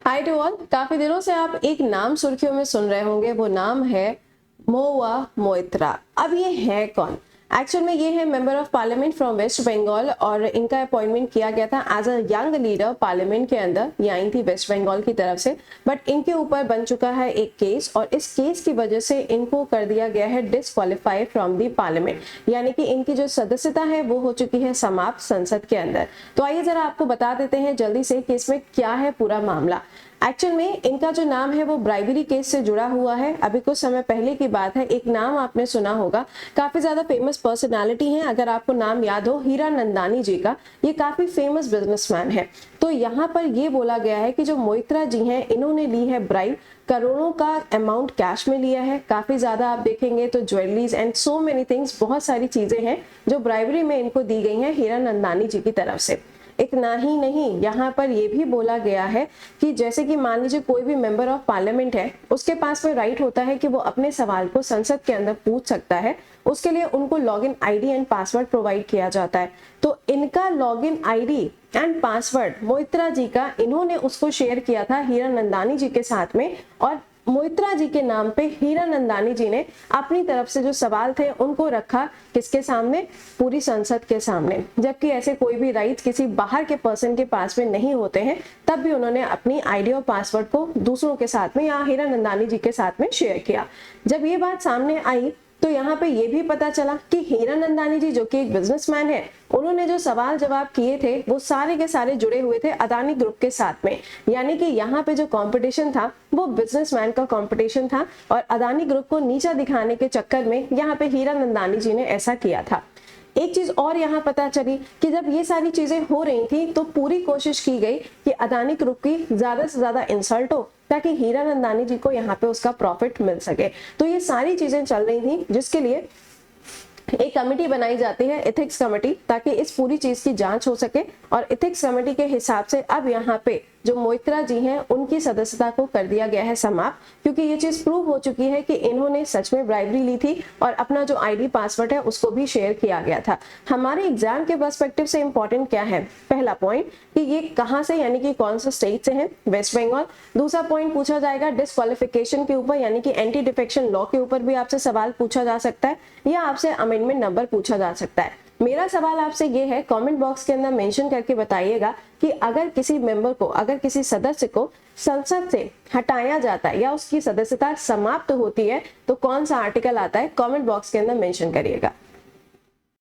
Hi to all. काफी दिनों से आप एक नाम सुर्खियों में सुन रहे होंगे, वो नाम है महुआ मोइत्रा। अब ये है कौन? एक्चुअल में ये है member of parliament from west Bengal और इनका अपॉइंटमेंट किया गया था as a young leader parliament के अंदर। ये आई थी वेस्ट बंगाल की तरफ से, बट इनके ऊपर बन चुका है एक केस और इस केस की वजह से इनको कर दिया गया है डिस्क्वालीफाई फ्रॉम दी पार्लियामेंट, यानी कि इनकी जो सदस्यता है वो हो चुकी है समाप्त संसद के अंदर। तो आइए जरा आपको बता देते हैं जल्दी से कि इसमें क्या है पूरा मामला। एक्चुअल में इनका जो नाम है वो ब्राइबरी केस से जुड़ा हुआ है। अभी कुछ समय पहले की बात है, एक नाम आपने सुना होगा, काफी ज्यादा फेमस पर्सनालिटी है, अगर आपको नाम याद हो, हीरानंदानी जी का। ये काफी फेमस बिजनेसमैन है। तो यहाँ पर ये बोला गया है कि जो मोइत्रा जी हैं इन्होंने ली है ब्राइब, करोड़ों का अमाउंट कैश में लिया है। काफी ज्यादा आप देखेंगे तो jewelleries and so many things, बहुत सारी चीजें हैं जो ब्राइबरी में इनको दी गई हैं हीरानंदानी जी की तरफ से। इतना ही नहीं, यहाँ पर यह भी बोला गया है कि जैसे कि मान लीजिए कोई भी मेंबर ऑफ पार्लियामेंट है, उसके पास में राइट होता है कि वो अपने सवाल को संसद के अंदर पूछ सकता है। उसके लिए उनको login ID and password provide किया जाता है। तो इनका login ID and password Moitra ji का इन्होंने उसको शेयर किया था हीरानंदानी जी के साथ में, और मोइत्रा जी के नाम पे हीरानंदानी जी ने अपनी तरफ से जो सवाल थे उनको रखा किसके सामने? पूरी संसद के सामने। जबकि ऐसे कोई भी राइट किसी बाहर के पर्सन के पास में नहीं होते हैं, तब भी उन्होंने अपनी आईडी और पासवर्ड को दूसरों के साथ में या हीरानंदानी जी के साथ में शेयर किया। जब ये बात सामने आई तो यहाँ पे ये भी पता चला कि हीरानंदानी जी जो कि एक बिजनेसमैन है, उन्होंने जो सवाल जवाब किए थे वो सारे के सारे जुड़े हुए थे अदानी ग्रुप के साथ में। यानी कि यहाँ पे जो कंपटीशन था वो बिजनेसमैन का कंपटीशन था और अदानी ग्रुप को नीचा दिखाने के चक्कर में यहाँ पे हीरानंदानी जी ने ऐसा किया था। एक चीज और यहाँ पता चली कि जब ये सारी चीजें हो रही थी तो पूरी कोशिश की गई कि अदानी ग्रुप की ज्यादा से ज्यादा इंसल्ट हो ताकि हीरानंदानी जी को यहाँ पे उसका प्रॉफिट मिल सके। तो ये सारी चीजें चल रही थी, जिसके लिए एक कमेटी बनाई जाती है, एथिक्स कमेटी, ताकि इस पूरी चीज की जांच हो सके। और एथिक्स कमेटी के हिसाब से अब यहाँ पे जो मोइत्रा जी हैं उनकी सदस्यता को कर दिया गया है समाप्त, क्योंकि ये चीज प्रूव हो चुकी है कि इन्होंने सच में ब्राइबरी ली थी और अपना जो आईडी पासवर्ड है उसको भी शेयर किया गया था। हमारे एग्जाम के पर्सपेक्टिव से इंपॉर्टेंट क्या है? पहला पॉइंट कि ये कहाँ से, यानी कि कौन सा स्टेट से हैं? वेस्ट बंगाल। दूसरा पॉइंट पूछा जाएगा डिस्क्वालिफिकेशन के ऊपर, यानी कि एंटी डिफेक्शन लॉ के ऊपर भी आपसे सवाल पूछा जा सकता है या आपसे अमेंडमेंट नंबर पूछा जा सकता है। मेरा सवाल आपसे ये है, कमेंट बॉक्स के अंदर मेंशन करके बताइएगा कि अगर किसी मेंबर को, अगर किसी सदस्य को संसद से हटाया जाता है या उसकी सदस्यता समाप्त होती है तो कौन सा आर्टिकल आता है? कमेंट बॉक्स के अंदर मेंशन करिएगा।